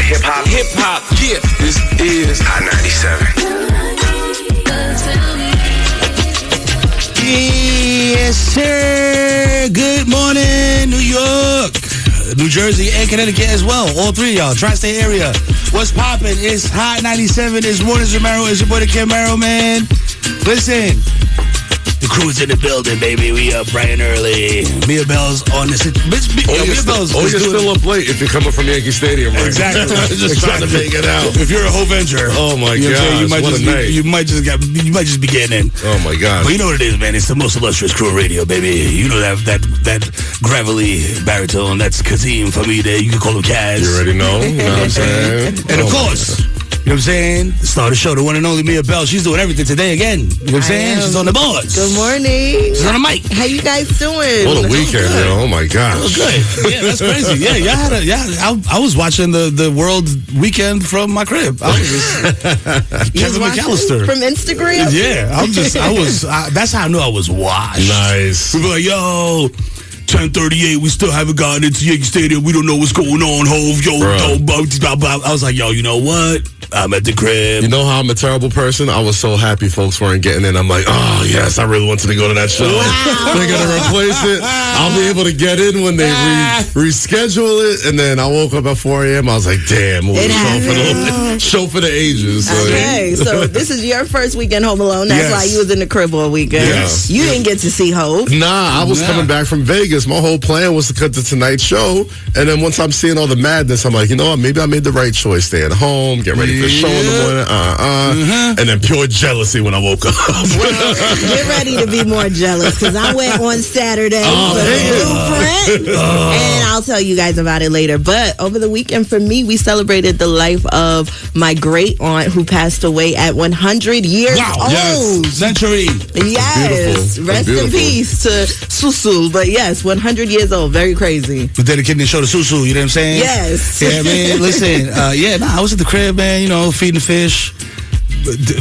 hip hop. Yeah. This is Hot 97. Yes, sir. Good morning, New York, New Jersey, and Connecticut as well. All three of y'all, tri-state area. What's poppin'? It's Hot 97. It's Mornings with Mero. It's your boy, the Kid Mero, man. Listen, the crew's in the building, baby. We up bright and early. Mia Bell's on this. You're still up late if you're coming from Yankee Stadium, right? Exactly. Just trying to make it out. If you're a Hovenger, oh my you know God, what a night. You might just be getting in. Oh my God. But you know what it is, man. It's the most illustrious crew of radio, baby. You know that gravelly baritone. That's Kazeem for me. There, you can call him Kaz. You already know. You know what I'm saying? And of course, you know what I'm saying? The star of the show, the one and only Mia Bell. She's doing everything today again. You know what I'm saying? She's on the boards. Good morning. She's on the mic. How you guys doing? What a weekend, yo. Oh my gosh. Oh, good. Yeah, that's crazy. Yeah, y'all had I was watching the World Weekend from my crib. I was just Kevin McAllister. From Instagram? Yeah, that's how I knew I was washed. Nice. We were like, yo, 10:38, we still haven't gotten into Yankee Stadium. We don't know what's going on, Hove. Yo, I was like, yo, you know what? I'm at the crib. You know how I'm a terrible person? I was so happy folks weren't getting in. I'm like, oh, yes, I really wanted to go to that show. Wow. They're going to replace it. I'll be able to get in when they reschedule it. And then I woke up at 4 a.m. I was like, damn, show for the ages. Okay, so this is your first weekend home alone. That's why you was in the crib all weekend. Yes. You didn't get to see Hope. Nah, I was coming back from Vegas. My whole plan was to cut the Tonight Show. And then once I'm seeing all the madness, I'm like, you know what? Maybe I made the right choice. Stay at home, get ready for the show in the morning. And then pure jealousy when I woke up. Well, get ready to be more jealous because I went on Saturday for the Blueprint. And I'll tell you guys about it later. But over the weekend for me, we celebrated the life of my great aunt who passed away at 100 years old. Yes. Century. Yes. Beautiful. Rest in peace to Susu. But yes, 100 years old. Very crazy. We dedicated the show to Susu, you know what I'm saying? Yes. Yeah, man. Listen, I was at the crib, man, you know, feeding the fish,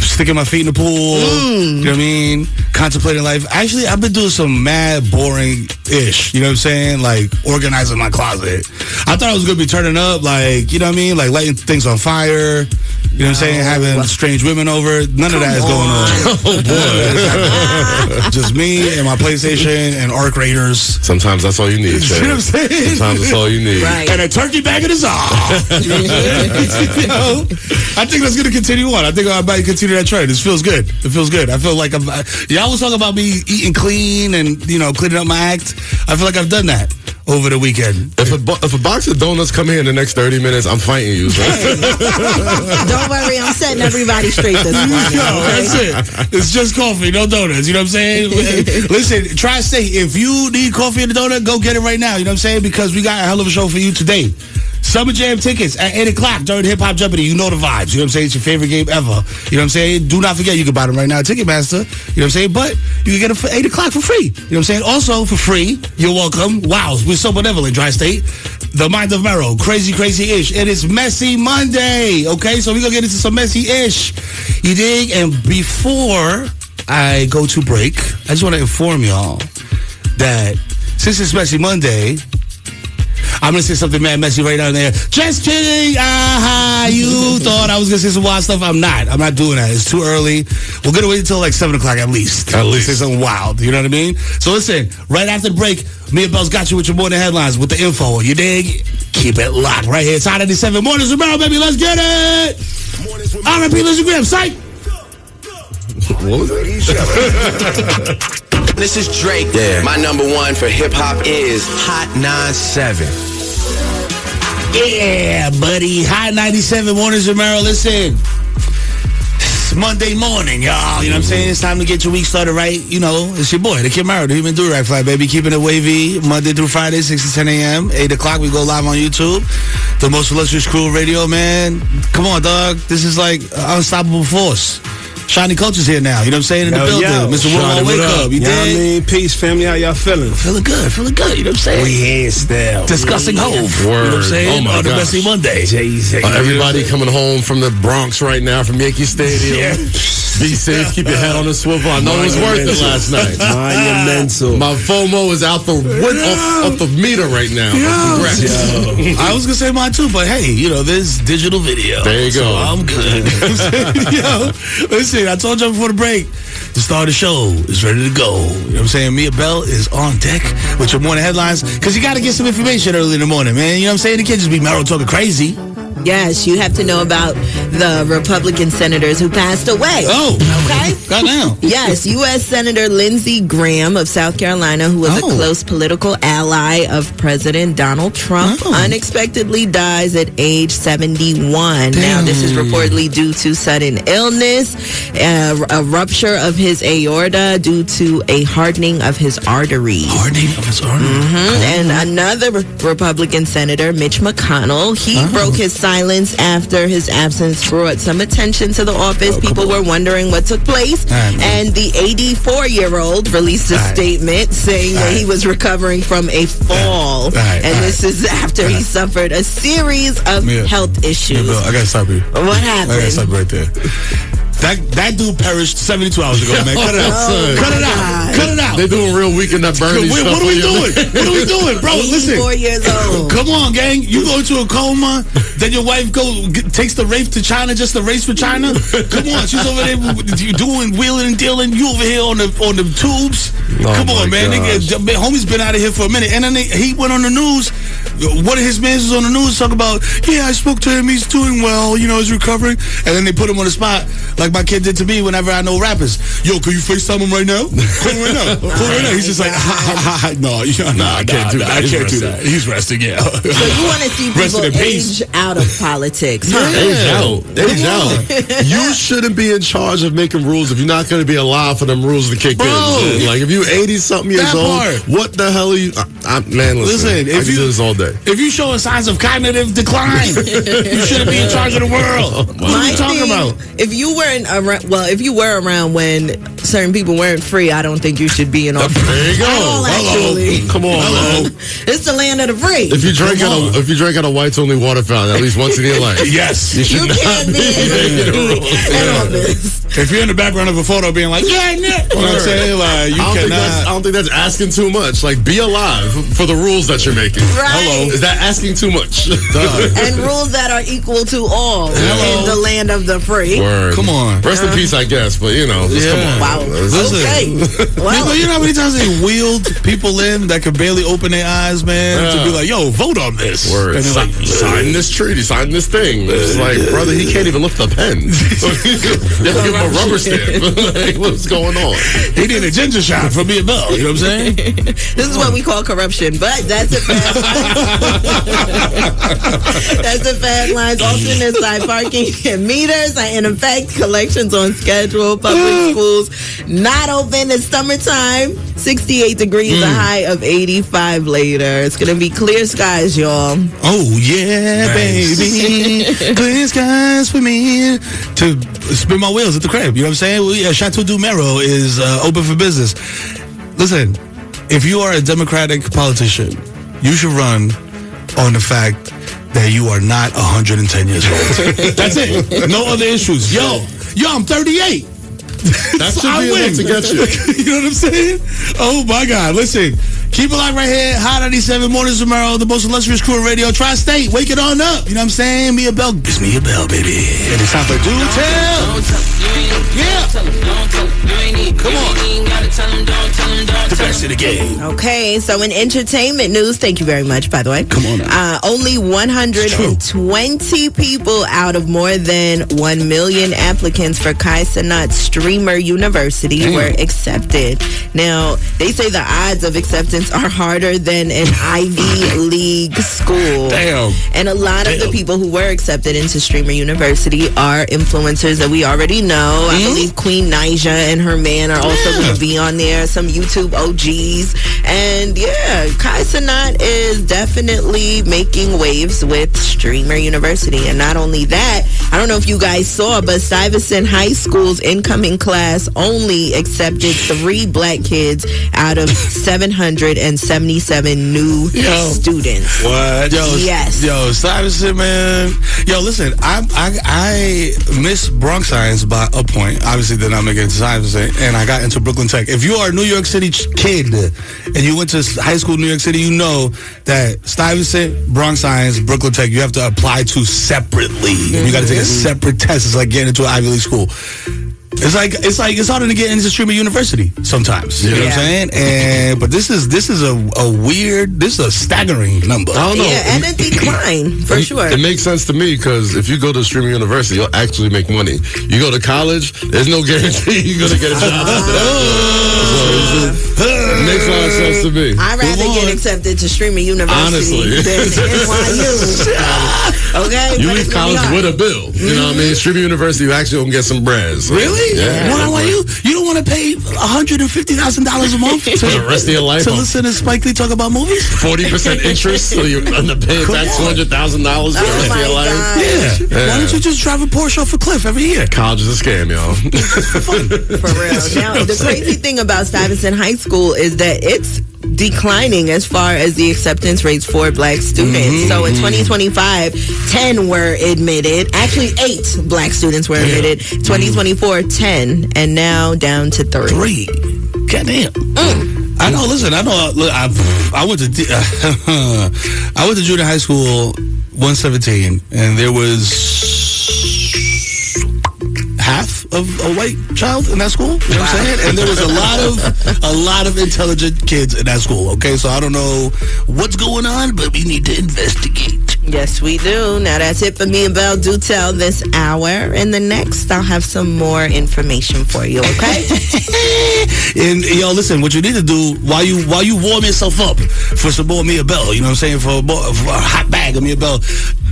sticking my feet in the pool, you know what I mean? Contemplating life. Actually, I've been doing some mad boring-ish, you know what I'm saying? Like, organizing my closet. I thought I was going to be turning up, like, you know what I mean? Like, lighting things on fire. You know what I'm saying? Having strange women over. None of that is going on. Oh, boy. Just me and my PlayStation and Arc Raiders. Sometimes that's all you need, You know what I'm saying? Sometimes that's all you need. Right. And a turkey bag in his arm. You know? I think that's going to continue on. I think I might continue that trend. It feels good. It feels good. I feel like y'all was talking about me eating clean and, you know, cleaning up my act. I feel like I've done that over the weekend. If a box of donuts come here in the next 30 minutes, I'm fighting you. So. Don't worry, I'm setting everybody straight this morning. That's it. It's just coffee, no donuts. You know what I'm saying? Listen, Tri-State, if you need coffee and a donut, go get it right now. You know what I'm saying? Because we got a hell of a show for you today. Summer Jam tickets at 8 o'clock during Hip Hop Jeopardy. You know the vibes. You know what I'm saying? It's your favorite game ever. You know what I'm saying? Do not forget, you can buy them right now at Ticketmaster. You know what I'm saying? But you can get them for 8 o'clock for free. You know what I'm saying? Also, for free, you're welcome. Wow, we're so benevolent, Tri-State. The Mind of Mero. Crazy, crazy-ish. It is Messy Monday. Okay? So we're going to get into some messy-ish. You dig? And before I go to break, I just want to inform y'all that since it's Messy Monday, I'm going to say something mad messy right down there. Just kidding. You thought I was going to say some wild stuff. I'm not doing that. It's too early. We're going to wait until like 7 o'clock at least. Say something wild. You know what I mean? So listen, right after the break, Mia Bell's got you with your morning headlines with the info. You dig? Keep it locked right here. It's Hot 97 Mornings with Mero, baby. Let's get it. R.I.P. Lizzie Graham. Psych. What was it? This is Drake. Yeah. My number one for hip hop is Hot 97. Yeah, buddy. Hot 97 Mornings with Mero. Listen, it's Monday morning, y'all. You know what I'm saying? It's time to get your week started right. You know, it's your boy, the Kid Mero, the Human Do-Right Fly, baby. Keeping it wavy Monday through Friday, 6 to 10 a.m. 8 o'clock, we go live on YouTube. The most illustrious crew of radio, man. Come on, dog. This is like unstoppable force. Shiny Culture's here now. You know what I'm saying? In the building. Mr. Willow, wake up. You know what I mean? Peace, family. How y'all feeling? Feeling good. You know what I'm saying? We here still. Discussing Hove. Word. You know what I'm saying? Oh my on the Messy Monday. Everybody coming home from the Bronx right now, from Yankee Stadium. Be safe. Keep your head on the swivel. I know it was worth it last night. Monumental. My FOMO is out off the meter right now. Congrats. I was gonna say mine too, but hey, there's digital video. There you go. So I'm good. Yo, listen, I told you before the break, the star of the show is ready to go. You know what I'm saying? Mia Bell is on deck with your morning headlines, because you got to get some information early in the morning, man. You know what I'm saying? It can't just be Mero talking crazy. Yes, you have to know about the Republican senators who passed away. Oh, okay. Goddamn. Yes, U.S. Senator Lindsey Graham of South Carolina, who was a close political ally of President Donald Trump, unexpectedly dies at age 71. Damn. Now, this is reportedly due to sudden illness, a rupture of his aorta due to a hardening of his arteries. Hardening of his arteries. And another Republican senator, Mitch McConnell, he broke his silence after his absence brought some attention to the office. People were wondering what took place. And the 84-year-old released a statement saying that he was recovering from a fall. And this is after he suffered a series of health issues. I got to stop you. What happened? I got to stop right there. That dude perished 72 hours ago, man. Cut it out. Cut it out. Cut it out. They're doing real weekend that Bernie stuff. What are we doing? What are we doing, bro? Listen. 84 years old. Come on, gang. You go into a coma, then your wife takes the race to China just to race for China. Come on, she's over there doing wheeling and dealing. You over here on the tubes. Come on, man. Homie's been out of here for a minute, and then he went on the news. One of his mans was on the news talking about, I spoke to him. He's doing well. He's recovering. And then they put him on the spot, like my kid did to me whenever I know rappers. Yo, can you FaceTime him right now? Call him right now. Call him right now. He's just like, no, I can't do that. I can't do that. He's resting, So you want to see people age out of politics, huh? Age out. You shouldn't be in charge of making rules if you're not going to be alive for them rules to kick in. Like, if you're 80-something years old, what the hell are you... man, listen, I can do this all day. If you're showing signs of cognitive decline, you shouldn't be in charge of the world. What are you talking about? If you were around when certain people weren't free, I don't think you should be in office. There you go. Actually. Come on, man. It's the land of the free. If you drink out of whites only water fountain at least once in your life, yes, you can't be in office. If you're in the background of a photo being like, you know what I'm saying? Like, I don't think that's asking too much. Like, be alive for the rules that you're making. Right. Is that asking too much? And rules that are equal to all in the land of the free. Word. Come on. Rest in peace, I guess, but come on. Wow. Okay. Well, you know how many times they wheeled people in that could barely open their eyes, man, to be like, yo, vote on this. Word. And like, sign this treaty, sign this thing. It's like, brother, he can't even lift a pen. You have to give him a rubber stamp. Like, what's going on? He did a ginger shot for me a bell. You know what I'm saying? This is what we call corruption, but that's a fact. That's a fact. Lines alternate side parking and meters, and in effect, collections on schedule. Public schools not open. It's summertime. 68 degrees, a high of 85 later. It's gonna be clear skies, y'all. Oh yeah, baby, clear skies for me to spin my wheels at the crib. You know what I'm saying? Chateau du Mero is open for business. Listen, if you are a Democratic politician, you should run on the fact that you are not 110 years old. That's it. No other issues. Yo, I'm 38. That should be enough to get you. You know what I'm saying? Oh my God. Listen, keep it locked right here. Hot 97 Mornings tomorrow. The most illustrious crew of radio. Tri-State. Wake it on up. You know what I'm saying? Mia Bell. It's Mia Bell, baby. And it's time for Do Tell. Yeah. Come on. The best in the game. Okay, so in entertainment news, thank you very much, by the way. Come on now. Only 120 people out of more than 1 million applicants for Kai Cenat Streamer University were accepted. Now, they say the odds of acceptance are harder than an Ivy League school. Damn. And a lot of the people who were accepted into Streamer University are influencers that we already know. I believe Queen Naija and her man are also going to be on there. Some YouTube OGs. And yeah, Kai Cenat is definitely making waves with Streamer University. And not only that, I don't know if you guys saw, but Stuyvesant High School's incoming class only accepted 3 black kids out of 700 177 new students. What? Yes. Yo, Stuyvesant, man. Yo, listen, I missed Bronx Science by a point. Obviously, then I'm going to get into Stuyvesant, and I got into Brooklyn Tech. If you are a New York City kid and you went to high school in New York City, you know that Stuyvesant, Bronx Science, Brooklyn Tech, you have to apply to separately. You got to take a separate test. It's like getting into an Ivy League school. It's harder to get into Streamer University sometimes. You know what I'm saying? But this is a staggering number. I don't know. Yeah, and a decline for sure. It makes sense to me because if you go to Streamer University, you'll actually make money. You go to college, there's no guarantee you're gonna get a job. It makes a lot of sense to me. I'd rather get accepted to Streamer University than NYU. Okay, you leave college with a bill. You know what I mean? Streamer University, you actually gonna get some bread. So. Really? Yeah. Why you don't want to pay $150,000 a month for the rest of your life to listen to Spike Lee talk about movies? 40% interest, so you're going to pay back $200,000 for the rest of your life. Yeah. Why don't you just drive a Porsche off a cliff every year? College is a scam, y'all. For real. Now, the crazy thing about Stuyvesant High School is that it's declining as far as the acceptance rates for black students. So in 2025, 10 were admitted. Actually, 8 black students were admitted. 2024, 10, and now down to 3. Goddamn. I know. Listen, I know. Look, I went to junior high school 117, and there was half of a white child in that school. You know what I'm saying? And there was a lot of intelligent kids in that school. Okay, so I don't know what's going on, but we need to investigate. Yes, we do. Now, that's it for me and Belle Do Tell this hour. And the next, I'll have some more information for you, okay? And, yo, listen, what you need to do while you warm yourself up for some more Mia Bell, you know what I'm saying, for a hot bag of Mia Bell,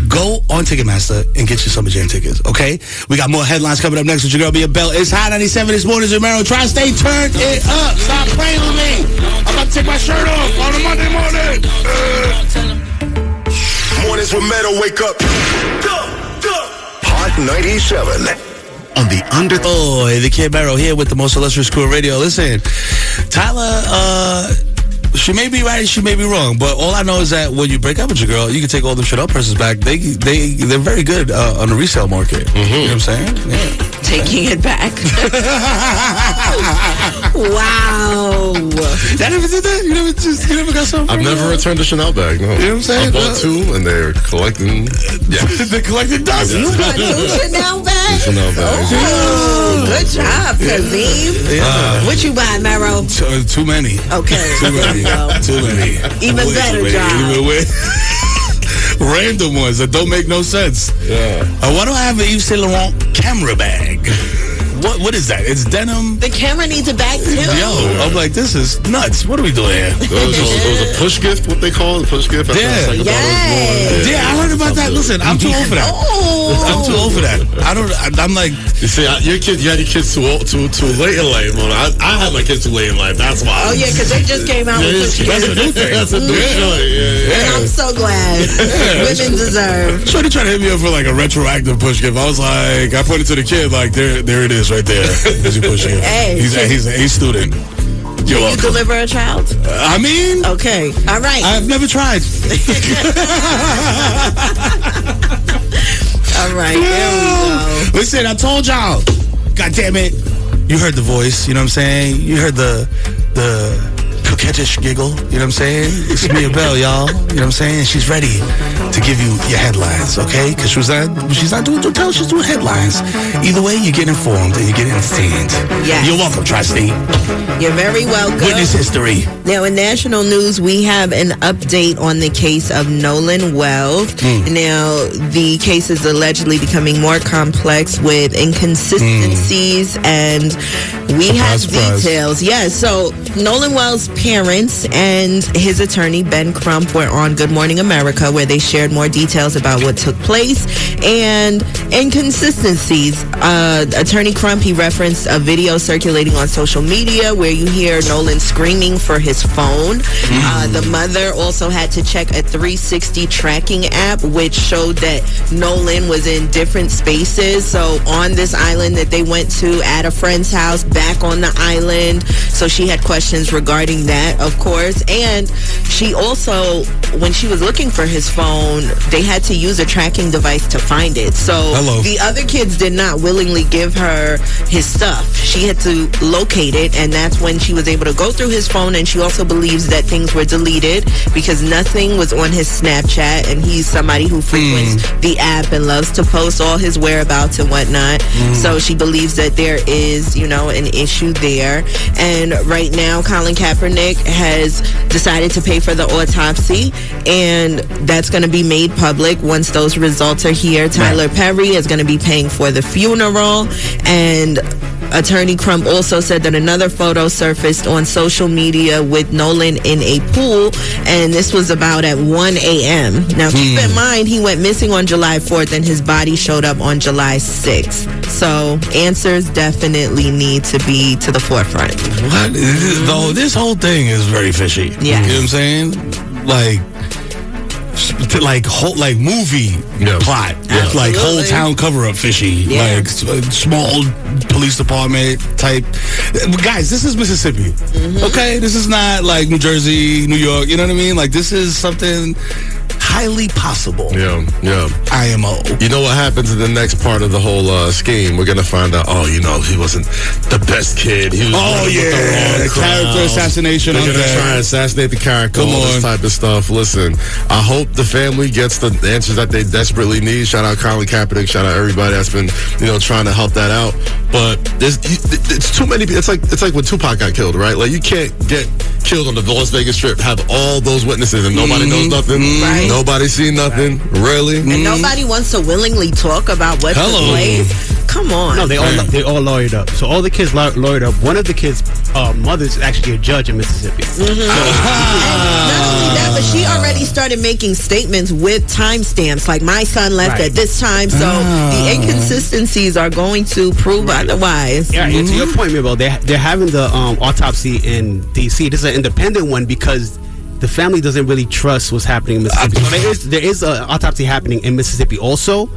go on Ticketmaster and get your Summer Jam tickets, okay? We got more headlines coming up next with your girl Mia Bell. It's Hot 97 this morning, Mero. Tri-State, turn it up. Stop playing with me. I'm about to take my shirt off on a Monday morning. Mornings with Mero, wake up. Hot 97. On the under... Oh, the kid Mero here with the most illustrious crew of radio. Listen, Tyler, she may be right, she may be wrong, but all I know is that when you break up with your girl, you can take all the shit up persons back. They're very good on the resale market. You know what I'm saying? Yeah. Taking it back. Wow. That never did that? You never got something? I've never returned a Chanel bag, no. You know what I'm saying? I bought 2 and they're collecting. Yeah. They're collecting dozens. You got 2 Chanel bags? Chanel bags. Oh, good job, Kazeem. What you buy, Mero? Too many. Okay. Too many. Too many. Even better job. Random ones that don't make no sense. Yeah. Why do I have an Yves Saint Laurent camera bag? What is that? It's denim. The camera needs a bag too. Yo, I'm like, this is nuts. What are we doing here? It was a push gift, what they call it, push gift. Yeah, I heard about that. Listen, I'm too old for that. I'm too old for that. I'm like, you see, you had your kids too late in life. I had my kids too late in life. That's why. Oh yeah, because they just came out with push that's a new thing. That's a new joint. Yeah. And I'm so glad. Women deserve. Shorty tried to hit me up for like a retroactive push gift. I was like, I pointed to the kid like, there it is right there. As you push him. Hey, he's a student. Can you deliver a child? I mean, okay, all right. I've never tried. All right, there we go. Listen, I told y'all. God damn it. You heard the voice, you know what I'm saying? You heard the coquettish giggle, you know what I'm saying? It's Mia Bell, y'all. You know what I'm saying? She's ready to give you your headlines, okay? Because she's not doing tell, she's doing headlines. Either way, you get informed and you get entertained. Yes. You're welcome, Tri-State. You're very welcome. Witness history. Now, in national news, we have an update on the case of Nolan Wells. Now, the case is allegedly becoming more complex with inconsistencies, and we have details. Yes, so Nolan Wells' parents and his attorney, Ben Crump, were on Good Morning America, where they shared more details about what took place and inconsistencies. Attorney Crump, he referenced a video circulating on social media where you hear Nolan screaming for his phone. The mother also had to check a 360 tracking app, which showed that Nolan was in different spaces. So on this island that they went to, at a friend's house, back on the island. So she had questions regarding on that, of course. And she also, when she was looking for his phone, they had to use a tracking device to find it. So the other kids did not willingly give her his stuff. She had to locate it, and that's when she was able to go through his phone. And she also believes that things were deleted because nothing was on his Snapchat, and he's somebody who frequents the app and loves to post all his whereabouts and whatnot. So she believes that there is, an issue there. And right now, Colin Kaepernick has decided to pay for the autopsy, and that's going to be made public once those results are here. Tyler Perry is going to be paying for the funeral, and Attorney Crump also said that another photo surfaced on social media with Nolan in a pool, and this was about at 1 a.m. Now, keep in mind, he went missing on July 4th, and his body showed up on July 6th. So, answers definitely need to be to the forefront. What? This whole thing is very fishy. Yeah. You know what I'm saying? Like movie plot. Yeah. Like whole town cover-up fishy. Yeah. Like small police department type. Guys, this is Mississippi. Okay? This is not like New Jersey, New York. You know what I mean? Like, this is something highly possible. Yeah. IMO. You know what happens in the next part of the whole scheme? We're going to find out, he wasn't the best kid. He was character assassination. They're going to try and assassinate the character, all this type of stuff. Listen, I hope the family gets the answers that they desperately need. Shout out Colin Kaepernick. Shout out everybody that's been, trying to help that out. But it's too many people. It's like when Tupac got killed, right? Like, you can't get killed on the Las Vegas Strip, have all those witnesses, and nobody knows nothing. Right. Nobody seen nothing. Really? And nobody wants to willingly talk about what took place. Come on. No, they all lawyered up. So all the kids lawyered up. One of the kids' mother's actually a judge in Mississippi. And not only that, but she already started making statements with timestamps. Like, my son left at this time. So the inconsistencies are going to prove otherwise. Yeah, and to your point, Mero, they're having the autopsy in D.C. This is an independent one because the family doesn't really trust what's happening in Mississippi. So there is an autopsy happening in Mississippi also,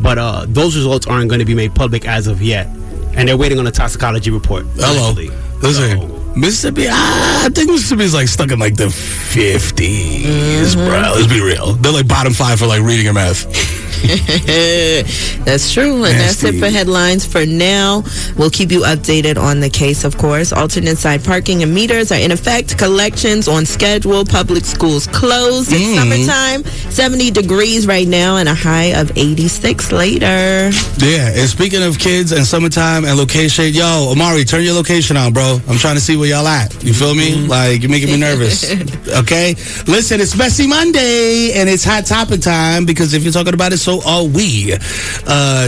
but those results aren't going to be made public as of yet. And they're waiting on a toxicology report. Listen, Mississippi, I think Mississippi is like stuck in like the 50s, bro. Let's be real. They're like bottom 5 for like reading or math. That's true, and that's it for headlines for now. We'll keep you updated on the case, of course. Alternate side parking and meters are in effect. Collections on schedule. Public schools closed. It's summertime. 70 degrees right now and a high of 86 later. Yeah, and speaking of kids and summertime and location, yo, Amari, turn your location on, bro. I'm trying to see where y'all at. You feel me? Like, you're making me nervous. Okay? Listen, it's Messy Monday, and it's Hot Topic time, because if you're talking about it, so are we.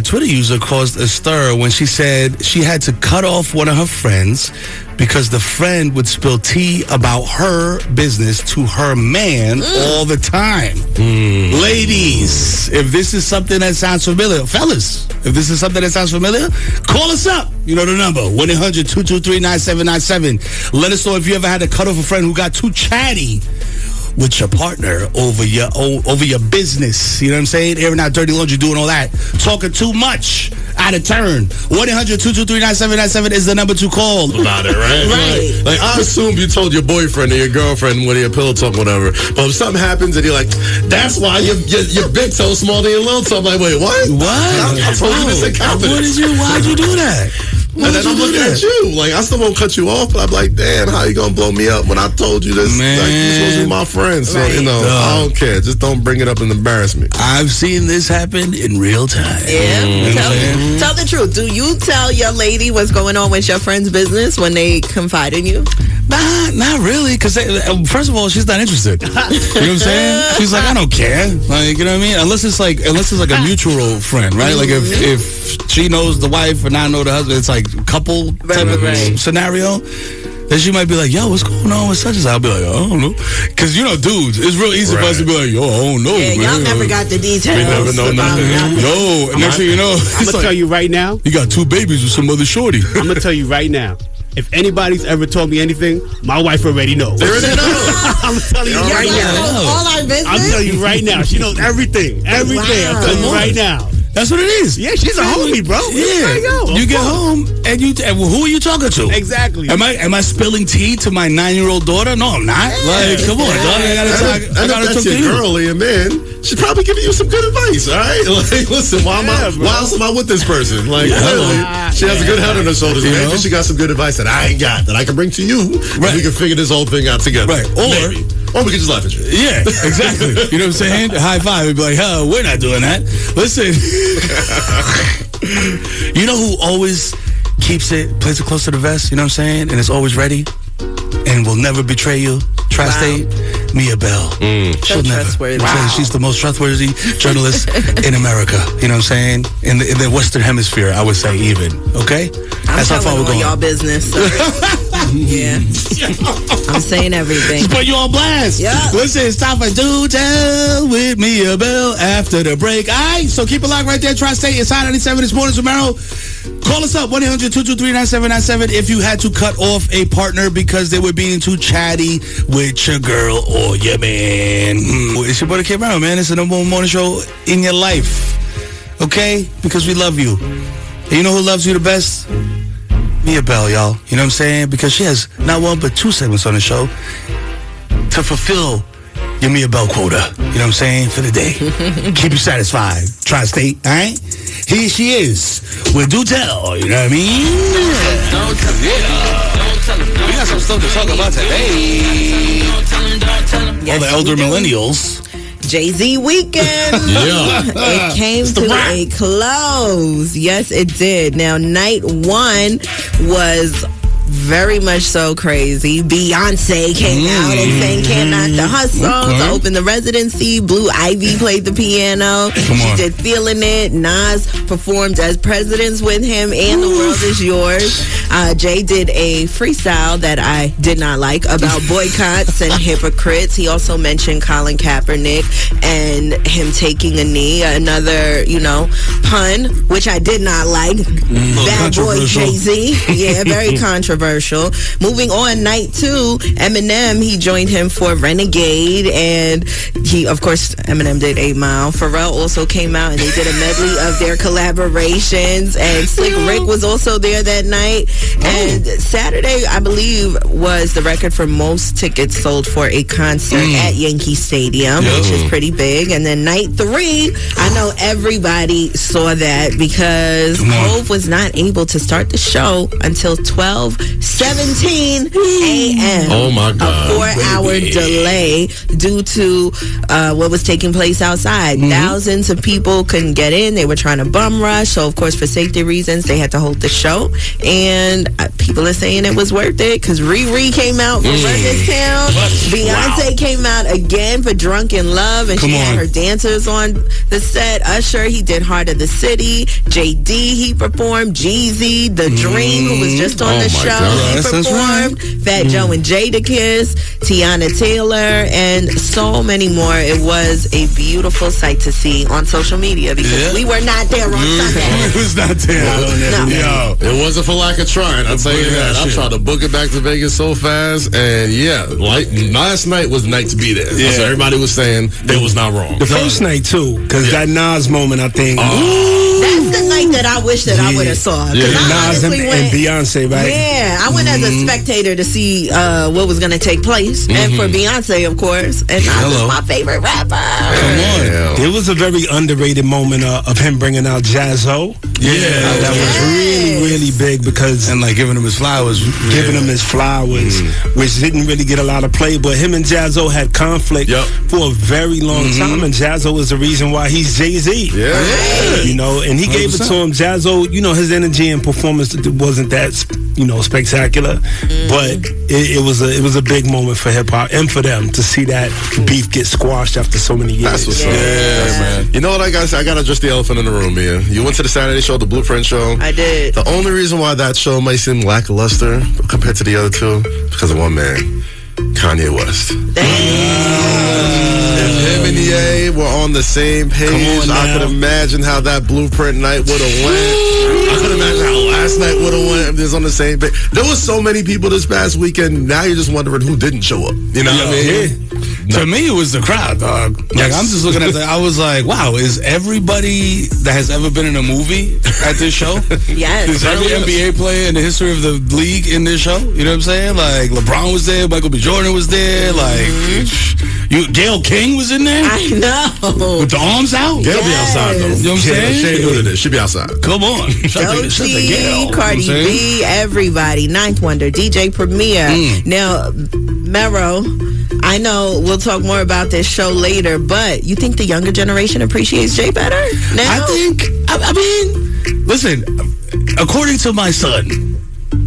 Twitter user caused a stir when she said she had to cut off one of her friends because the friend would spill tea about her business to her man all the time. Ladies, if this is something that sounds familiar, fellas, if this is something that sounds familiar, call us up. You know the number, 1-800-223-9797. Let us know if you ever had to cut off a friend who got too chatty with your partner over your business. You know what I'm saying? Airing out dirty laundry, doing all that. Talking too much, out of turn. 1-800-223-9797 is the number to call. About it, right? Right. Like, I assume you told your boyfriend or your girlfriend when your pillow talk, whatever. But if something happens and you're like, that's why your big toe smaller than your little toe. I'm like, wait, what? What? I told you this in confidence. Why'd you do that? And then I'm looking at you. Like, I still won't cut you off, but I'm like, damn, how you gonna blow me up when I told you this? Man. Like, you're supposed to be my friend. So, Right. I don't care. Just don't bring it up and embarrass me. I've seen this happen in real time. Yeah. Tell the truth. Do you tell your lady what's going on with your friend's business when they confide in you? Nah, not really. Because first of all, she's not interested. You know what I'm saying? She's like, I don't care. Like, you know what I mean? Unless it's like a mutual friend, right? Like if she knows the wife and I know the husband, it's like couple type of scenario. Then she might be like, yo, what's going on with such and such? I'll be like, I don't know. Because, dudes, it's real easy for us to be like, yo, I don't know. Yeah, man. y'all never got the details. We never know nothing. Yo, next thing you know, I'm going to tell you right now. You got 2 babies with some other shorty. I'm going to tell you right now. If anybody's ever told me anything, my wife already knows. They already know. I'm telling you right now. All our business? I'm telling you right now. She knows everything. Everything. I'm telling you right now. That's what it is. Yeah, she's a homie, bro. Yeah. You get home and who are you talking to? Exactly. Am I spilling tea to my 9-year-old daughter? No, I'm not. Like, come on, dog. I gotta talk to you. Girly and man, she's probably giving you some good advice, all right? Like, listen, why else am I with this person? Like, clearly, she has a good head on her shoulders. Maybe she got some good advice that I ain't got, that I can bring to you. Right. We can figure this whole thing out together. Right. Or we can just laugh at you. Yeah, exactly. You know what I'm saying? High five. We'd be like, hell, we're not doing that. Listen. You know who always plays it close to the vest, you know what I'm saying? And is always ready and will never betray you. Tri-State, Mia Bell. She'll never. Trustworthy. She's the most trustworthy journalist in America. You know what I'm saying? In the Western Hemisphere, I would say even. Okay? That's how far we're going. Y'all business. So. Yeah. I'm saying everything. Just put you on blast. Yeah. Listen, it's time for Do Tell with Mia Bell after the break. All right, so keep it locked right there. Tri-State, it's Hot 97 this morning. Mero. Call us up, 1-800-223-9797 if you had to cut off a partner because they were being too chatty with your girl or your man. It's your boy, Kid Mero, man. It's the number one morning show in your life. Okay? Because we love you. And you know who loves you the best? Mia Bell, y'all. You know what I'm saying? Because she has not one but two segments on the show to fulfill your Mia Bell quota. You know what I'm saying? For the day. Keep you satisfied. Tri-State, all right? Here she is with Do Tell. You know what I mean? Don't tell we got some stuff to talk about today. All the elder millennials. Jay-Z weekend. It came to a close. Yes, it did. Now, night one was very much so crazy. Beyonce came out and sang Can't Knock the Hustle to open the residency. Blue Ivy played the piano. She did Feeling It. Nas performed as Presidents with him and The World Is Yours. Jay did a freestyle that I did not like about boycotts and hypocrites. He also mentioned Colin Kaepernick and him taking a knee. Another, pun, which I did not like. Bad boy Jay-Z. Yeah, very controversial. Moving on, night two, Eminem, he joined him for Renegade, and Eminem did 8 Mile. Pharrell also came out, and they did a medley of their collaborations, and Slick Rick was also there that night. And Saturday, I believe, was the record for most tickets sold for a concert at Yankee Stadium, which is pretty big. And then night three, I know everybody saw that because Hove was not able to start the show until 12:17 a.m. Oh my God. A 4-hour delay due to what was taking place outside. Thousands of people couldn't get in. They were trying to bum rush. So, of course, for safety reasons, they had to hold the show. And people are saying it was worth it because Riri came out for Run This Town. Beyonce came out again for Drunk in Love, and she had her dancers on the set. Usher, he did Heart of the City. JD, he performed. Jeezy, The Dream, who was just on the show, he performed. Fat Joe and Jadakiss, Teyana Taylor, and so many more. It was a beautiful sight to see on social media because we were not there on Sunday. It was not there. No. It wasn't for lack of trying. I'll tell you that. I tried to book it back to Vegas so fast, and last night was the night to be there. Yeah. So everybody was saying they was not wrong. The first night too, because that Nas moment, I think. That's the night that I wish that I would have saw. Nas and Beyonce, right? Yeah, I went as a spectator to see what was going to take place, and for Beyonce, of course. And Nas is my favorite rapper. Come on. It was a very underrated moment of him bringing out Jazzo. That was really, really big because giving him his flowers, which didn't really get a lot of play. But him and Jazzo had conflict for a very long time, and Jazzo was the reason why he's Jay-Z. And he gave it to him. Jazzo, his energy and performance wasn't that spectacular, but it was a big moment for hip hop and for them to see that beef get squashed after so many years. That's what's up. Yeah, man. You know what I got to address the elephant in the room, man. You went to the Saturday show, the Blueprint show. I did. The only reason why that show might seem lackluster compared to the other two because of one man, Kanye West. If him and Ye were on the same page, I could imagine how that Blueprint night would have went. I could imagine how last night would have went if they was on the same page. There was so many people this past weekend. Now you're just wondering who didn't show up. You know what I mean? To me, it was the crowd, dog. Like, I'm just looking at I was like, wow, is everybody that has ever been in a movie at this show? Yes. Is every NBA player in the history of the league in this show? You know what I'm saying? Like, LeBron was there, Michael B. Jordan was there, like, Gail King was in there? I know. With the arms out? Gail be outside, though. You know what I'm saying? She ain't doing this. She be outside. Come on. Doechii, Cardi B, everybody. Ninth Wonder, DJ Premier. Now, Mero, I know we'll talk more about this show later, but you think the younger generation appreciates Jay better now? I mean, listen, according to my son,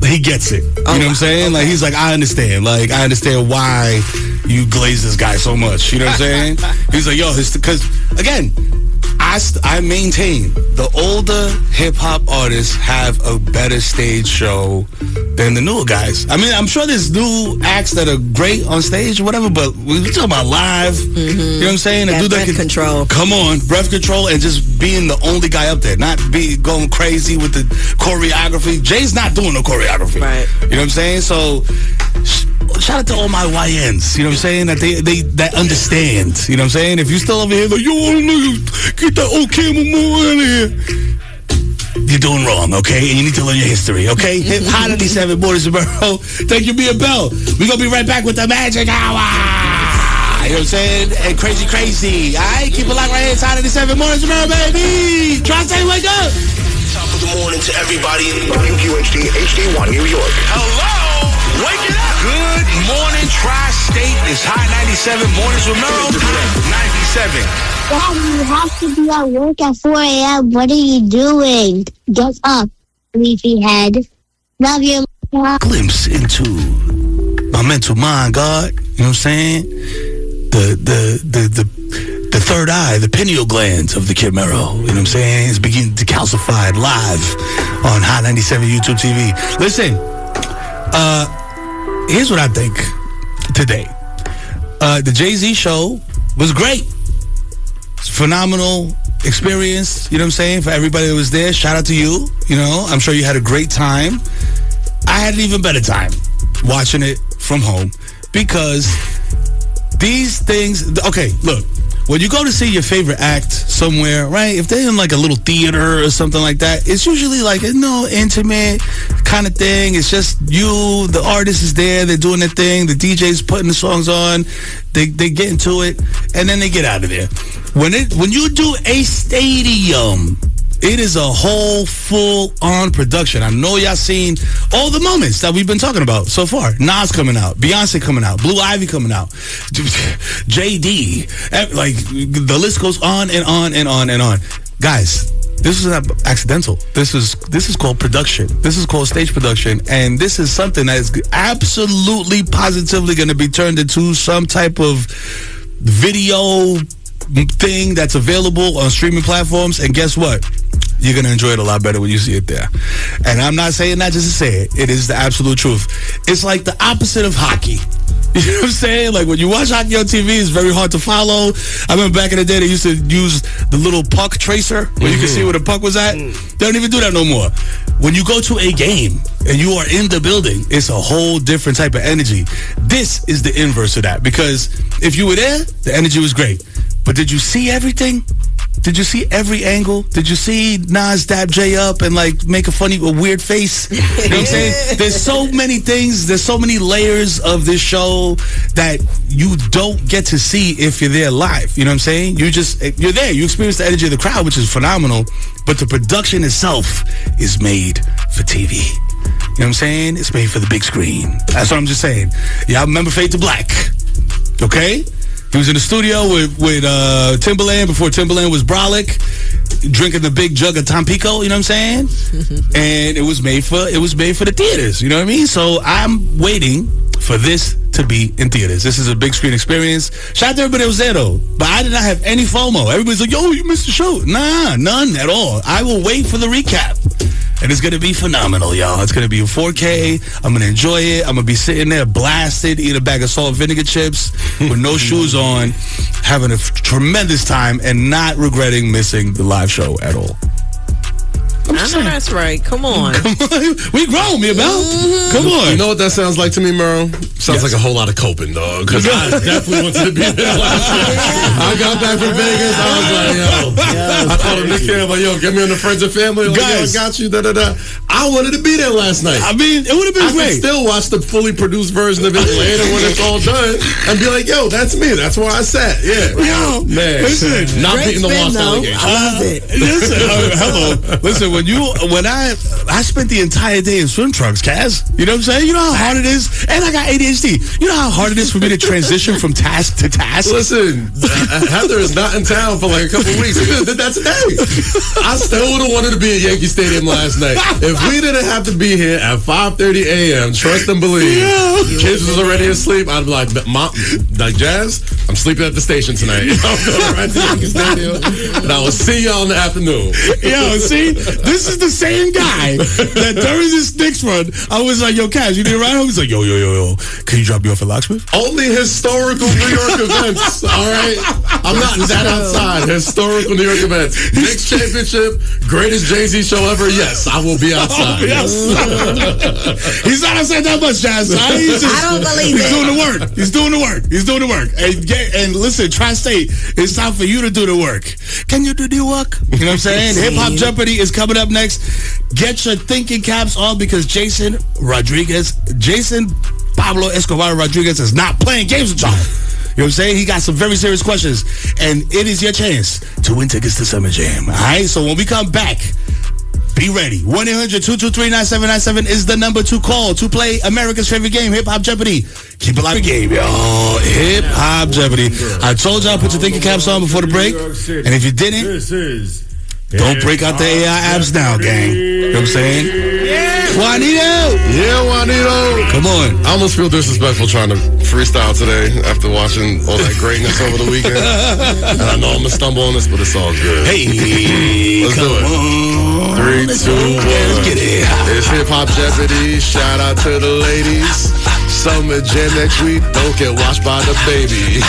he gets it. You know what I'm saying? Like, he's like, I understand. Like, I understand why you glaze this guy so much. You know what I'm saying? He's like, yo, because, again, I maintain the older hip-hop artists have a better stage show than the newer guys. I mean, I'm sure there's new acts that are great on stage or whatever, but we're talking about live. You know what I'm saying? That breath control. Come on, breath control, and just being the only guy up there, not be going crazy with the choreography. Jay's not doing no choreography. Right. You know what I'm saying? So shout out to all my YNs, you know what I'm saying, that they that understand, you know what I'm saying. If you still over here like, yo, get that old camel more out of here, you're doing wrong, okay? And you need to learn your history, okay? Hot 97 Mornings with Mero. Thank you, Be a Bell. We're going to be right back with the Magic Hour. You know what I'm saying? And crazy. All right? Keep it locked right here. It's Hot 97 Mornings with Mero, baby. Try to say wake up. Top of the morning to everybody in WQHD HD1 New York. Hello? Wake it up. Good morning, Tri-State. It's Hot 97 Mornings with Mero. Hot 97. Dad, you have to be at work at 4 a.m. What are you doing? Get up, sleepyhead. Love you. Glimpse into my mental mind, God. You know what I'm saying? The third eye, the pineal glands of the Kid Mero. You know what I'm saying? It's beginning to calcify live on Hot 97 YouTube TV. Listen, here's what I think today. The Jay-Z show was great. It's a phenomenal experience, you know what I'm saying, for everybody that was there. Shout out to you. You know, I'm sure you had a great time. I had an even better time watching it from home because these things, okay, look, when you go to see your favorite act somewhere, right, if they're in like a little theater or something like that, it's usually like a intimate kind of thing. It's just you, the artist is there, they're doing their thing, the DJ's putting the songs on, they get into it, and then they get out of there. When you do a stadium, it is a whole full-on production. I know y'all seen all the moments that we've been talking about so far. Nas coming out, Beyonce coming out, Blue Ivy coming out, JD, like the list goes on and on and on and on. Guys, this is not accidental. This is called production. This is called stage production, and this is something that is absolutely, positively going to be turned into some type of video thing that's available on streaming platforms. And guess what? You're going to enjoy it a lot better when you see it there. And I'm not saying that just to say it. It is the absolute truth. It's like the opposite of hockey. You know what I'm saying? Like when you watch hockey on TV, it's very hard to follow. I remember back in the day, they used to use the little puck tracer where you can see where the puck was at. They don't even do that no more. When you go to a game and you are in the building, it's a whole different type of energy. This is the inverse of that, because if you were there, the energy was great. But did you see everything? Did you see every angle? Did you see Nas dab Jay up and like make a weird face? You know what I'm saying? There's so many things. There's so many layers of this show that you don't get to see if you're there live. You know what I'm saying? You're there. You experience the energy of the crowd, which is phenomenal. But the production itself is made for TV. You know what I'm saying? It's made for the big screen. That's what I'm just saying. Y'all remember Fade to Black? Okay? He was in the studio with Timbaland before Timbaland was brolic, drinking the big jug of Tampico, you know what I'm saying? And it was made for the theaters, you know what I mean? So I'm waiting for this to be in theaters. This is a big screen experience. Shout out to everybody that was there though. But I did not have any FOMO. Everybody's like, yo, you missed the show. Nah, none at all. I will wait for the recap. And it's going to be phenomenal, y'all. It's going to be in 4K. I'm going to enjoy it. I'm going to be sitting there blasted, eating a bag of salt and vinegar chips with no shoes on, having a tremendous time and not regretting missing the live show at all. I'm I just know saying. that's right. Come on. We grown, me about. Come on. You know what that sounds like to me, Mero? Sounds like a whole lot of coping, dog. Because I definitely wanted to be there last night. I got back from Vegas. I was like, yo. I called him Nick Cannon, like, yo, get me on the friends and family. Like, Guys. yo, I got you. Da da da. I wanted to be there last night. I mean, it would have been I great. could still watch the fully produced version of it later when it's all done and be like, yo, that's me. That's where I sat. Yeah. Yo, Man. listen. Not Great beating the spin, lost though. allegation. I loved it. Listen, hello. Listen, when I spent the entire day in swim trunks, Kaz. You know what I'm saying? You know how hard it is? And I got ADHD. You know how hard it is for me to transition from task to task? Listen, Heather is not in town for like a couple weeks. We could have did that today. I still would have wanted to be at Yankee Stadium last night. If we didn't have to be here at 5:30 a.m., trust and believe, kids was already asleep, I'd be like, Mom, like, Jazz, I'm sleeping at the station tonight. I'm going right to Yankee Stadium, and I will see y'all in the afternoon. Yo, see, this is the same guy that during this Knicks run, I was like, yo, Kaz, you need a ride home? He's like, yo, can you drop me off at Locksmith? Only historical New York events, all right? I'm not that outside. Historical New York events. Knicks championship, greatest Jay-Z show ever, yes, I will be outside. He's not outside that much, Jazz. I don't believe He's it. doing the work. He's doing the work. And listen, Tri-State, it's time for you to do the work. Can you do the work? You know what I'm saying? Hip Hop Jeopardy is coming up next. Get your thinking caps on because Jason Pablo Escobar Rodriguez is not playing games with y'all. You know what I'm saying? He got some very serious questions. And it is your chance to win tickets to Summer Jam. All right? So when we come back, be ready. 1-800-223-9797 is the number to call to play America's favorite game, Hip Hop Jeopardy. Keep it like a game, yo. Hip Hop Jeopardy. I told y'all put your thinking caps on before the break. And if you didn't, don't break out the AI apps now, gang. You know what I'm saying? Yeah. Juanito. Yeah, Juanito. Come on. I almost feel disrespectful trying to freestyle today after watching all that greatness over the weekend. And I know I'm going to stumble on this, but it's all good. Hey, let's do it. 3, 2, 1. Let's get it. It's Hip Hop Jeopardy. Shout out to the ladies. Summer Jam next week. Don't get watched by the baby.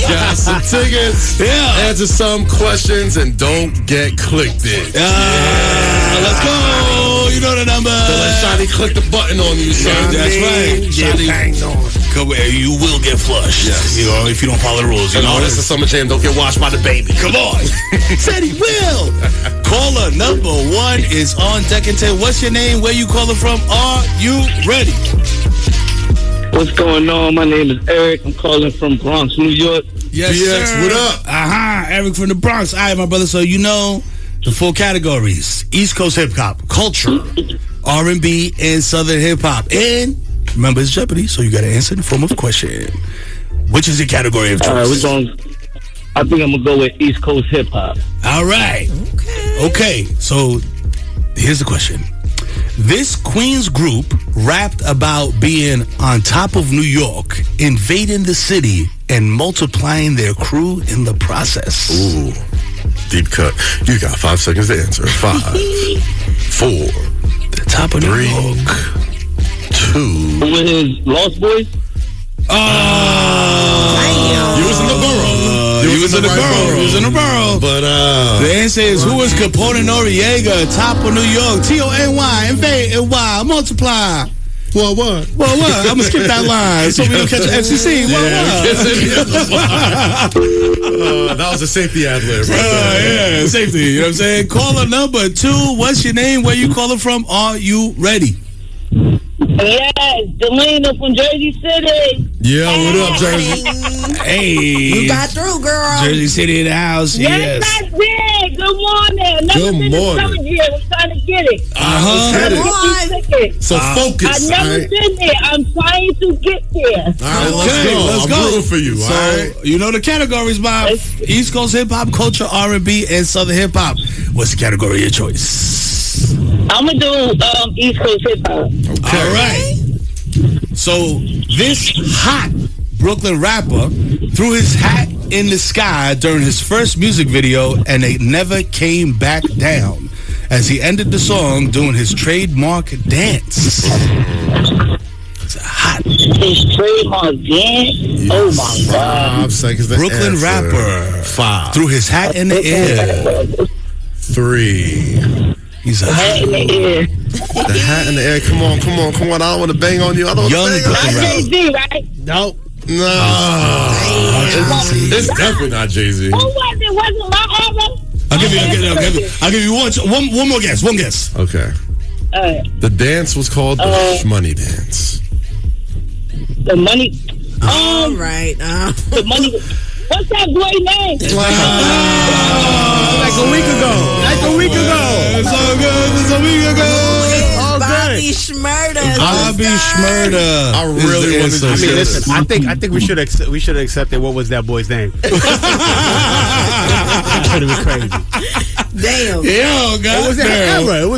Got some tickets. Yeah. Answer some questions and don't get clicked in. Let's go. You know the number. Don't let Shiny click the button on you, son. That's right. Shiny. Come here. You will get flushed. Yes. You know, if you don't follow the rules. You know, this is Summer Jam. Don't get watched by the baby. Come on. Said he will. Caller number 1 is on deck and 10. What's your name? Where you calling from? Are you ready? What's going on? My name is Eric. I'm calling from Bronx, New York. Yes, BX, sir. what up? Eric from the Bronx. All right, my brother. So you know the 4 categories: East Coast hip hop, culture, R&B, and Southern hip hop. And remember, it's Jeopardy, so you got to answer in the form of a question. Which is your category of choice? All right, I think I'm gonna go with East Coast hip hop. All right. Okay. So here's the question. This Queens group rapped about being on top of New York, invading the city, and multiplying their crew in the process. Ooh, deep cut. You got 5 seconds to answer. 5, 4, The top of 3, New York. 2. With his Lost Boys? You was in the borough. You was in the borough. You was in the borough. But the answer is, who is Capone Noriega, top of New York? T-O-N-Y, invade, and-Y, multiply. What? I'm going to skip that line so we don't catch the FCC. That was a safety ad lib, right? Yeah, safety. You know what I'm saying? Caller number 2. What's your name? Where you calling from? Are you ready? Yes, Delana from Jersey City. Yeah, what up, Jersey? Hey. You got through, girl. Jersey City in the house. Yes, I did. Good morning. Never Good been morning. to Summer Jam. I'm trying to get it. So focus. I've never been there. I'm trying to get there. All right, let's go. I'm rooting for you. So, all right? you know the categories, Bob. East Coast hip hop, culture, R&B, and Southern hip hop. What's the category of your choice? I'm going to do East Coast hip hop. Okay. All right. So this hot Brooklyn rapper threw his hat in the sky during his first music video, and it never came back down as he ended the song doing his trademark dance. It's hot. His trademark dance? Yes. Oh, my God. 5 seconds to Brooklyn answer. rapper 5. threw his hat in the air 3. He's a Hat in the air. The hat in the air. Come on. I don't want to bang on you. I don't want to bang on you. Jay-Z, right? Nope. No. It's definitely not Jay-Z. Who was it? Wasn't my album? I'll give you one more guess. One guess. Okay. The dance was called the Money Dance. The money. All right. The money. What's that boy name? Like a week ago. It's all good. It's a week ago. Bobby Shmurda. Bobby Shmurda. I really wanted to. I mean, listen. I think we should have accepted what was that boy's name. That would have been crazy. Yo, Damn. God. It was her era. It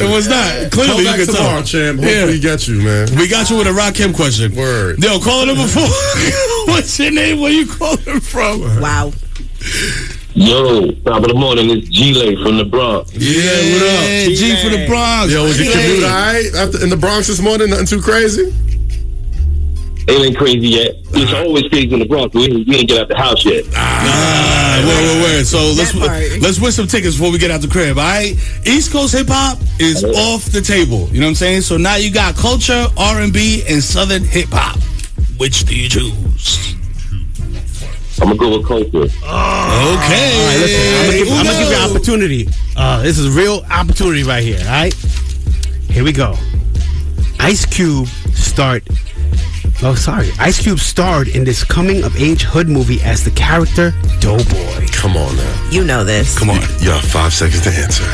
was not. Clearly, you can tell. Champ. Hopefully, we get you, man. We got you with a Rakim question. Word. Yo, call number 4. What's your name? Where you calling from? Wow. Yo, top of the morning, it's G-Lay from the Bronx. Yeah, what up? G from the Bronx. Yo, was your commute all right in the Bronx this morning? Nothing too crazy? It ain't crazy yet. It's always crazy in the Bronx. We ain't get out the house yet. Wait. So let's win some tickets before we get out the crib, all right? East Coast hip hop is off the table. You know what I'm saying? So now you got culture, R&B, and Southern hip hop. Which do you choose? I'm gonna go with culture. Okay. All right, listen, I'm gonna give you an opportunity. This is a real opportunity right here. All right. Here we go. Ice Cube starred in this coming-of-age hood movie as the character Doughboy. Come on now. You know this. Come on. You have 5 seconds to answer.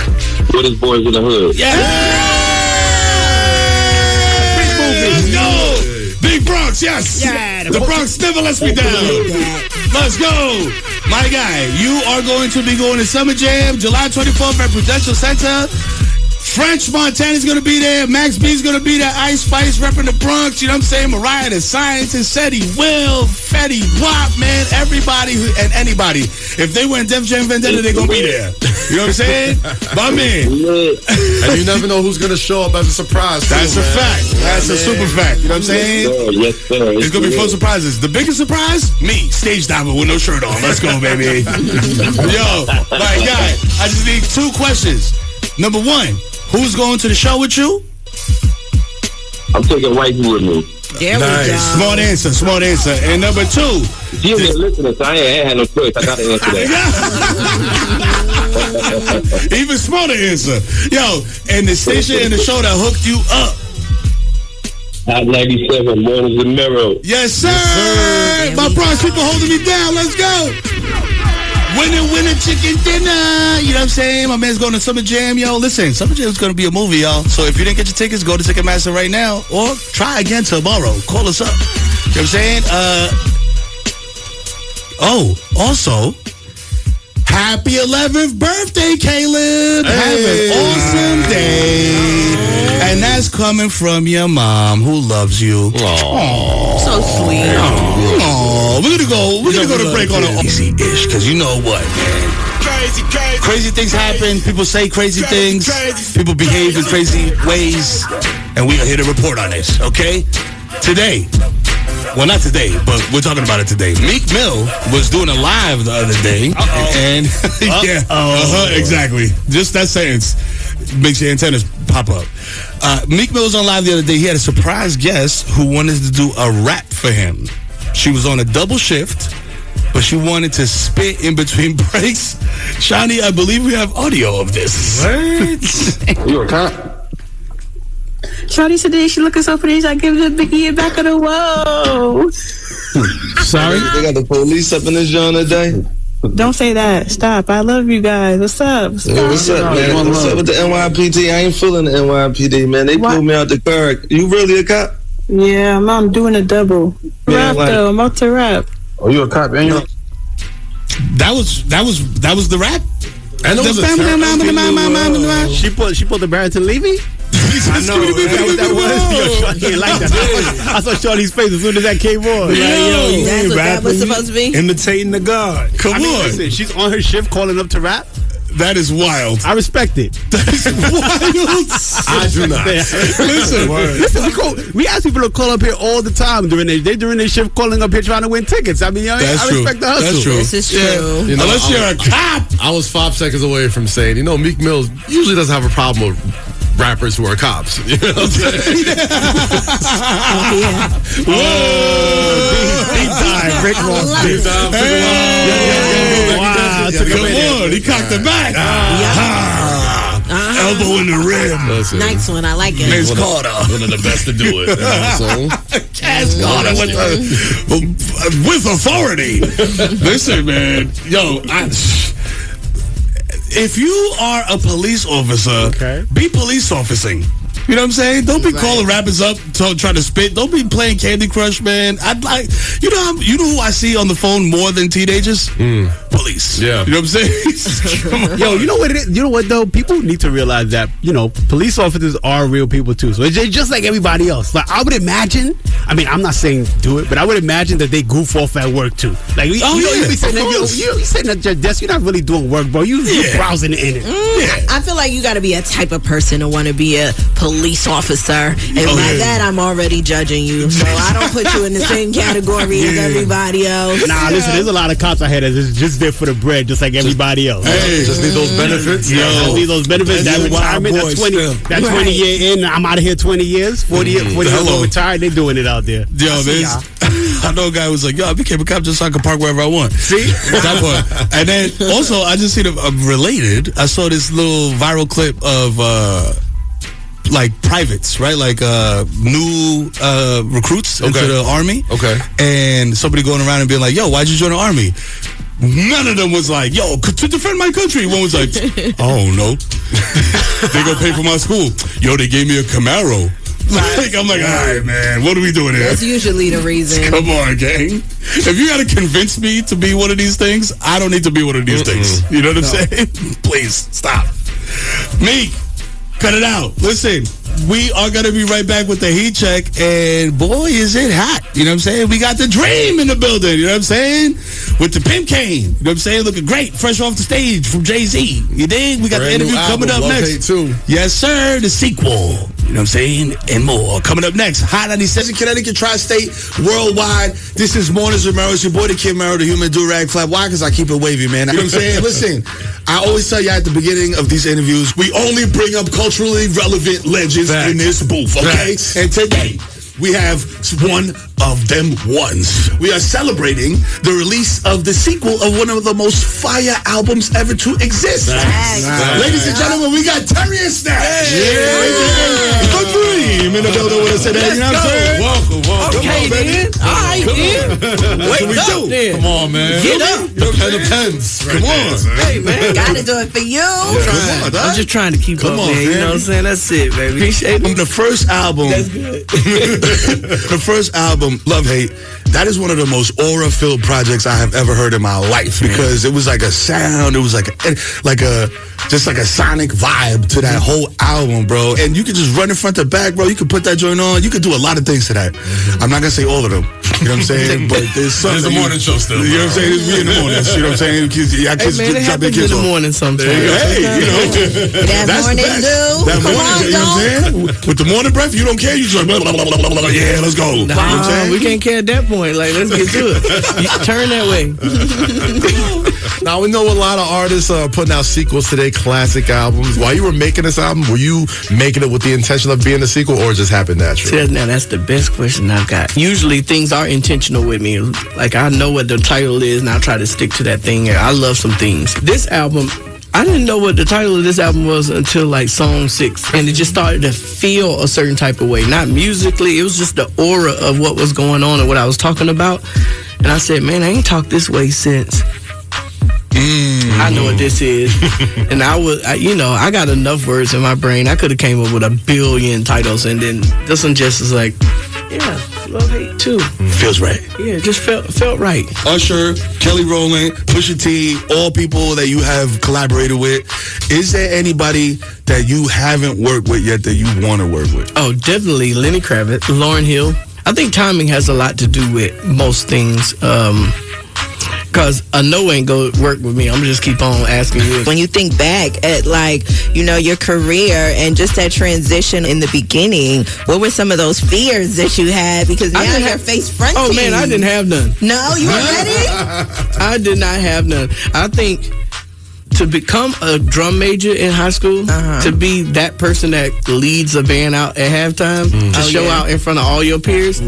What is Boys in the Hood? Yeah. Big movie. Let's go. Big Bronx, yes. Yeah, the Bronx never lets me down. Let's go. My guy, you are going to be going to Summer Jam, July 24th at Prudential Center. French Montana's going to be there. Max B's going to be there. Ice Spice repping the Bronx. You know what I'm saying? Mariah the Scientist, Seti Will, Fetty Wap, man. Everybody and anybody. If they were in Def Jam Vendetta, they're going to be there. You know what I'm saying? My man. And you never know who's going to show up as a surprise. That's a fact. That's a super fact. You know what I'm saying? Yes, sir. It's going to be full surprises. The biggest surprise? Me, stage diver with no shirt on. Let's go, baby. Yo, my guy, I just need 2 questions. Number 1. Who's going to the show with you? I'm taking Wifey with me. There we go. Smart answer. And number 2. She was listening, so I ain't had no choice. I got to answer that. Even smarter answer. Yo, and the station and the show that hooked you up. Hot 97, Mornings with Mero. Yes, sir. My Bronx people holding me down. Let's go. Winner, chicken dinner. You know what I'm saying? My man's going to Summer Jam, yo. Listen, Summer Jam is going to be a movie, y'all. So if you didn't get your tickets, go to Ticketmaster right now or try again tomorrow. Call us up. You know what I'm saying? Also, happy 11th birthday, Caleb. Hey. Have an awesome day. And that's coming from your mom who loves you. Aww. So sweet. Aww. We're gonna go to break on an easy-ish, because you know what, man? Crazy things happen. People say crazy things. People behave in crazy ways. And we are here to report on this, okay? Today. Well, not today, but we're talking about it today. Meek Mill was doing a live the other day. And, exactly. Just that sentence makes your antennas pop up. Meek Mill was on live the other day. He had a surprise guest who wanted to do a rap for him. She was on a double shift, but she wanted to spit in between breaks. Shani, I believe we have audio of this. What? You a cop? Shawty today, she looking so pretty, I give the biggie back of the whoa. Sorry? They got the police up in this joint today. Don't say that. Stop. I love you guys. What's up? What's up, man? What's up with the NYPD? I ain't feeling the NYPD, man. They pulled me out the car. You really a cop? Yeah, I'm doing a double. Yeah, rap though. I'm about to rap. Oh, you a cop, ain't you? That was the rap? And She pulled the Barrington Levy? I know. That was. Shorty like that. I saw Shorty's face as soon as that came on. That's what that was supposed to be? Imitating the God. Come on. Listen, she's on her shift calling up to rap. That is wild. I respect it. That is wild. I do not. Listen, we ask people to call up here all the time during their shift, calling up here trying to win tickets. I mean, I respect the hustle. That's true. This is true. Yeah. You know, unless you're a cop. I was 5 seconds away from saying, Meek Mill usually doesn't have a problem with rappers who are cops. You know what I'm saying? Deep dive. Rick Ross. Deep dive. Wow. Come on. He cocked it back. Elbow in the rim. Nice one. I like it. Vince Carter. One of the best to do it. Cass Carter with authority. Listen, man. Yo, if you are a police officer, be police officing. You know what I'm saying? Don't be calling rappers up trying to spit. Don't be playing Candy Crush, man. I'd like, you know who I see on the phone more than teenagers? Police. Yeah. You know what I'm saying? Yo, you know what it is? You know what though? People need to realize that, police officers are real people too. So it's just like everybody else. Like I would imagine, I'm not saying do it, but I would imagine that they goof off at work too. Like you be sitting at your desk, you're not really doing work, bro. You're browsing in it. I feel like you got to be a type of person to want to be a police officer, and by that I'm already judging you. So I don't put you in the same category as everybody else. Nah, listen, there's a lot of cops I had that's just there for the bread, just like everybody else. Hey, just need those benefits. Just need those benefits. That retirement, that 20 year in. I'm out of here 20 years. 40 years old retired. They doing it out there. Yo, I know a guy who was like, yo, I became a cop just so I can park wherever I want. See? That part. And then also, I just seen related. I saw this little viral clip of like privates, right? Like new recruits into the army. Okay. And somebody going around and being like, yo, why'd you join the army? None of them was like, yo, to defend my country. One was like, oh, no. They gonna pay for my school. Yo, they gave me a Camaro. I'm like, all right, man, what are we doing here? That's usually the reason. Come on, gang. If you gotta convince me to be one of these things, I don't need to be one of these things. You know what I'm saying? Please, stop. Meek, cut it out. Listen, we are going to be right back with the heat check, and boy, is it hot. You know what I'm saying? We got the Dream in the building, you know what I'm saying? With the Pimp Cane, you know what I'm saying? Looking great, fresh off the stage from Jay-Z. You dig? We got the interview coming up next. Too. Yes, sir, the sequel. You know what I'm saying? And more. Coming up next, Hot 97, Connecticut, Tri-State, worldwide. This is Mornings with Mero. It's your boy, the Kid Mero, the human do-rag flap. Why? Because I keep it wavy, man. You know what I'm saying? Listen, I always tell you at the beginning of these interviews, we only bring up culturally relevant legends in this booth, okay? And today, we have one of them ones. We are celebrating the release of the sequel of one of the most fire albums ever to exist. Ladies and gentlemen, we got Terry and Snap. The Dream in the building with us today. You know what I'm saying? Welcome. Okay, then. All right, then. Wake up, then. Come on, man. Get up. The pen of pens. Come on. Hey, man. Gotta do it for you. I'm just trying to keep up, man. You know what I'm saying? That's it, baby. Appreciate it. The first album. That's good. The first album, Love Hate, that is one of the most aura-filled projects I have ever heard in my life because it was like a sound, it was like a sonic vibe to that whole album, bro. And you could just run in front to back, bro. You could put that joint on. You could do a lot of things to that. I'm not gonna say all of them. You know what I'm saying? But there's some. There's a morning show still. You know what I'm saying? It's me in the morning. You know what I'm saying? Hey, man, it happens in the morning sometimes. Hey, you know. That morning dew. That morning, you know what I'm saying? With the morning breath, you don't care. You just like, blah, blah, blah, blah, blah, blah. Yeah, let's go. Nah, you know we can't care at that point. Like, let's get to it. Turn that way. Now, we know a lot of artists are putting out sequels to their classic albums. While you were making this album, were you making it with the intention of being a sequel, or it just happened naturally? Now, that's the best question I've got. Usually, things are intentional with me. Like, I know what the title is, and I try to stick to that thing. I love some things. This album, I didn't know what the title of this album was until like song 6, and it just started to feel a certain type of way. Not musically, it was just the aura of what was going on and what I was talking about. And I said, man, I ain't talked this way since I know what this is. And I got enough words in my brain. I could have came up with 1 billion titles, and then this one just is like, yeah, Love Hate too. Feels right. Yeah, it just felt right. Usher, Kelly Rowland, Pusha T, all people that you have collaborated with. Is there anybody that you haven't worked with yet that you want to work with? Oh, definitely Lenny Kravitz, Lauryn Hill. I think timing has a lot to do with most things. Because a no ain't go work with me. I'm gonna just keep on asking you. When you think back at your career and just that transition in the beginning, what were some of those fears that you had? Because now you're face fronting. Oh man, I didn't have none. No, you were ready? I did not have none. I think to become a drum major in high school, to be that person that leads a band out at halftime, to show out in front of all your peers.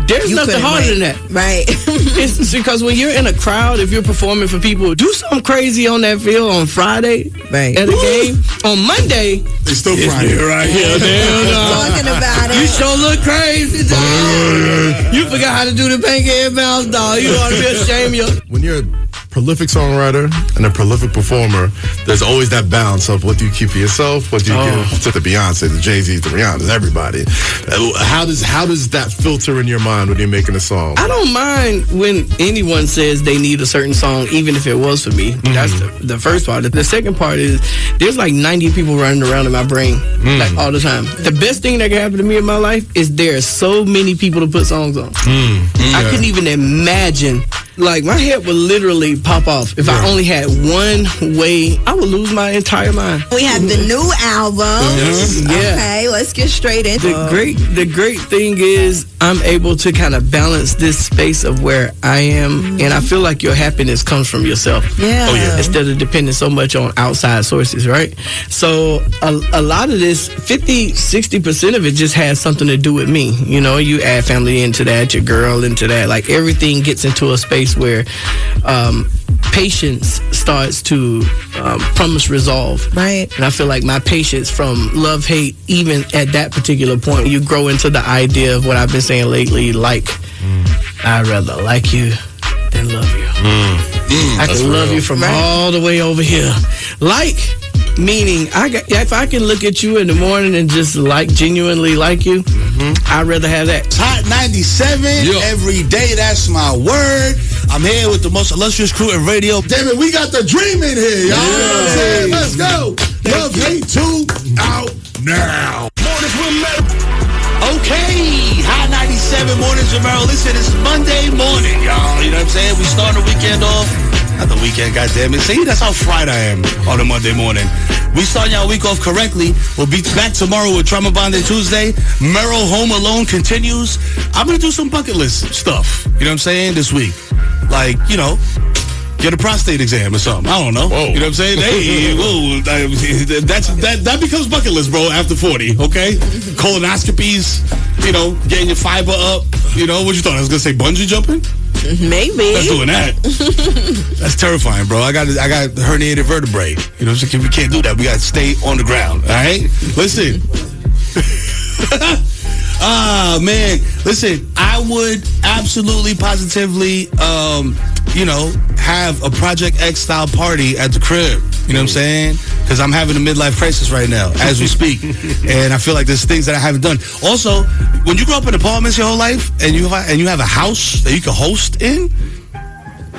There's nothing harder than that. Right. It's because when you're in a crowd, if you're performing for people, do something crazy on that field on Friday at a game. On Monday, it's still Friday. Right here. Talking about it. You sure look crazy, dog. You forgot how to do the pancake bounce, dog. You ought to be ashamed of you. When you're a prolific songwriter and a prolific performer, there's always that balance of what do you keep for yourself, what do you give to the Beyonce, the Jay-Z's, the Rihanna's, everybody. How does that filter in your mind when you're making a song? I don't mind when anyone says they need a certain song, even if it was for me. That's the first part. The second part is there's like 90 people running around in my brain like all the time. The best thing that can happen to me in my life is there are so many people to put songs on. I couldn't even imagine. Like, my head would literally pop off. If I only had one way, I would lose my entire mind. We have the new album. Okay, let's get straight into it. The great thing is I'm able to kind of balance this space of where I am, and I feel like your happiness comes from yourself. Instead of depending so much on outside sources, right? So a lot of this, 50-60% of it just has something to do with me. You know, you add family into that, your girl into that. Like, everything gets into a space where patience starts to promise resolve. Right. And I feel like my patience from love, hate, even at that particular point, you grow into the idea of what I've been saying lately, like, I'd rather like you than love you. I can love you from all the way over here. Like, meaning, if I can look at you in the morning and just genuinely like you, I'd rather have that. Hot 97 every day. That's my word. I'm here with the most illustrious crew in radio. Damn it, we got the dream in here, y'all. Let's go. Love, hate, 2 out now. Mornings with Mero. Okay, Hot 97 Mornings with Mero. Listen, it's Monday morning, y'all. You know what I'm saying? We start the weekend off. Not the weekend, goddammit. See, that's how fried I am on a Monday morning. We start y'all week off correctly. We'll be back tomorrow with Trauma Bonding Tuesday. Mero Home Alone continues. I'm going to do some bucket list stuff. You know what I'm saying? This week. Like, you know, get a prostate exam or something. I don't know. Whoa. You know what I'm saying? Hey, whoa. That becomes bucket list, bro, after 40, okay? Colonoscopies, you know, getting your fiber up. You know, what you thought? I was going to say bungee jumping? Maybe. That's doing that. That's terrifying, bro. I got herniated vertebrae. You know what I'm saying? We can't do that. We got to stay on the ground, all right? Listen. Man. Listen, I would absolutely, positively, you know, have a Project X style party at the crib. You know what I'm saying? Because I'm having a midlife crisis right now as we speak. And I feel like there's things that I haven't done. Also, when you grow up in apartments your whole life and you have a house that you can host in,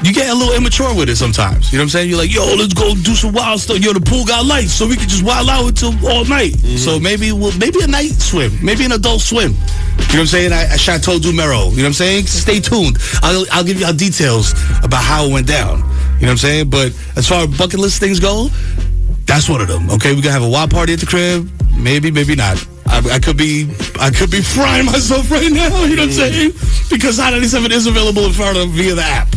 you get a little immature with it sometimes. You know what I'm saying? You're like, yo, let's go do some wild stuff. Yo, the pool got lights, so we can just wild out until all night. So maybe a night swim, maybe an adult swim. You know what I'm saying? I Chateau du Mero. You know what I'm saying? Stay tuned. I'll give y'all details about how it went down. You know what I'm saying? But as far as bucket list things go, that's one of them. Okay, we're gonna have a wild party at the crib. Maybe not. I could be frying myself right now. You know what I'm saying? Because Hot 97 is available in Florida via the app.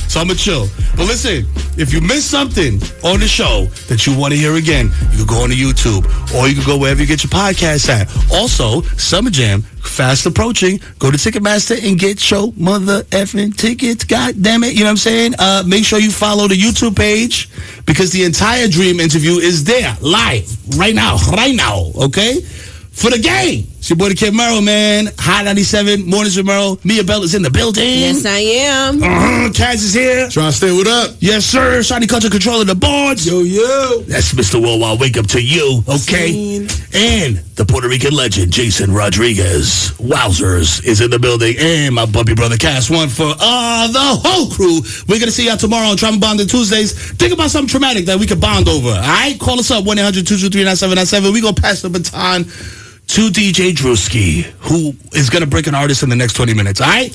So I'm going to chill. But listen, if you missed something on the show that you want to hear again, you can go on to YouTube or you can go wherever you get your podcasts at. Also, Summer Jam, fast approaching. Go to Ticketmaster and get your mother effing tickets. God damn it. You know what I'm saying? Make sure you follow the YouTube page because the entire Dream interview is there live right now. Okay? For the game. It's your boy, the Kid Mero, man. Hot 97, Mornings with Mero. Mia Bell is in the building. Yes, I am. Kaz is here. Trying to stay what up. Yes, sir. Shiny Culture controlling the boards. Yo. That's Mr. Worldwide Wake Up to You, okay? And the Puerto Rican legend, Jason Rodriguez. Wowzers is in the building. And my bumpy brother, Cass One for the whole crew. We're going to see y'all tomorrow on Trauma Bonding Tuesdays. Think about something traumatic that we can bond over, all right? Call us up, 1-800-223-9797. We're going to pass the baton to DJ Drewski, who is going to break an artist in the next 20 minutes, all right?